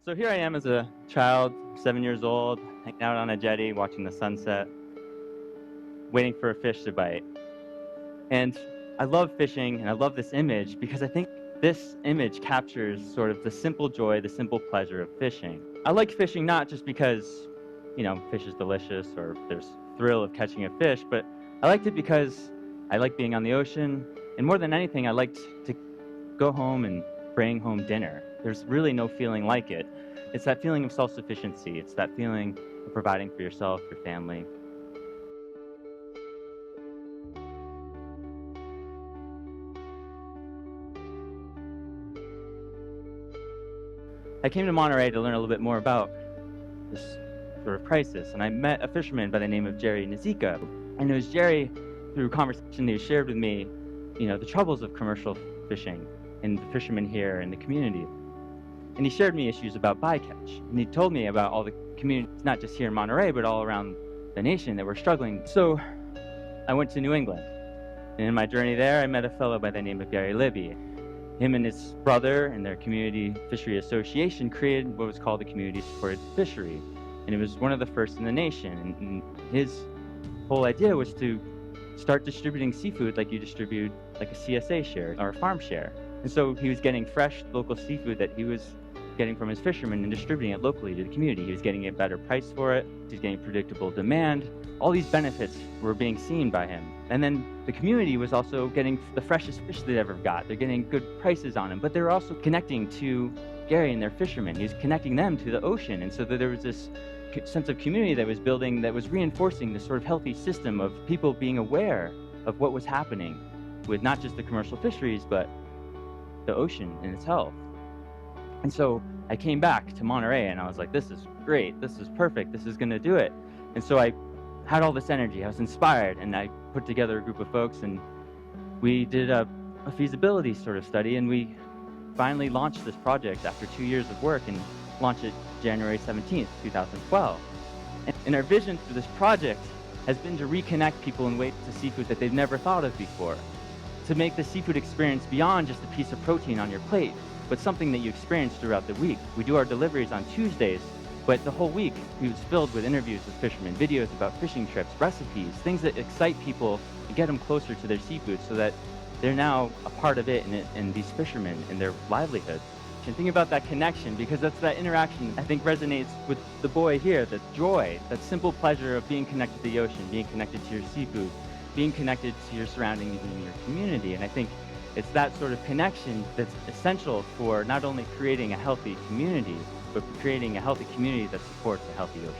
So here I am as a child, 7 years old, hanging out on a jetty, watching the sunset, waiting for a fish to bite. And I love fishing and I love this image because I think this image captures sort of the simple joy, the simple pleasure of fishing. I like fishing not just because, fish is delicious or there's thrill of catching a fish, but I liked it because I like being on the ocean. And more than anything, I liked to go home and bring home dinner. There's really no feeling like it. It's that feeling of self-sufficiency. It's that feeling of providing for yourself, your family. I came to Monterey to learn a little bit more about this sort of crisis, and I met a fisherman by the name of Jerry Nazika. And it was Jerry, through conversation that he shared with me, the troubles of commercial fishing and the fishermen here in the community. And he shared me issues about bycatch. And he told me about all the communities, not just here in Monterey, but all around the nation that were struggling. So I went to New England. And in my journey there, I met a fellow by the name of Gary Libby. Him and his brother and their community fishery association created what was called the Community Supported Fishery. And it was one of the first in the nation. And his whole idea was to start distributing seafood like you distribute like a CSA share or a farm share. And so he was getting fresh local seafood that he was getting from his fishermen and distributing it locally to the community. He was getting a better price for it. He was getting predictable demand. All these benefits were being seen by him. And then the community was also getting the freshest fish they'd ever got. They're getting good prices on them, but they were also connecting to Gary and their fishermen. He was connecting them to the ocean. And so that there was this sense of community that was building, that was reinforcing this sort of healthy system of people being aware of what was happening with not just the commercial fisheries, but the ocean and its health. And so I came back to Monterey and I was like, this is great, this is perfect, this is gonna do it. And so I had all this energy, I was inspired, and I put together a group of folks and we did a feasibility sort of study, and we finally launched this project after 2 years of work and launched it January 17th, 2012. And our vision for this project has been to reconnect people in ways to seafood that they've never thought of before. To make the seafood experience beyond just a piece of protein on your plate, but something that you experience throughout the week. We do our deliveries on Tuesdays, but the whole week was filled with interviews with fishermen, videos about fishing trips, recipes, things that excite people and get them closer to their seafood so that they're now a part of it and these fishermen and their livelihoods. And think about that connection, because that's that interaction I think resonates with the boy here, that joy, that simple pleasure of being connected to the ocean, being connected to your seafood, being connected to your surroundings and your community. And I think it's that sort of connection that's essential for not only creating a healthy community, but for creating a healthy community that supports a healthy ocean.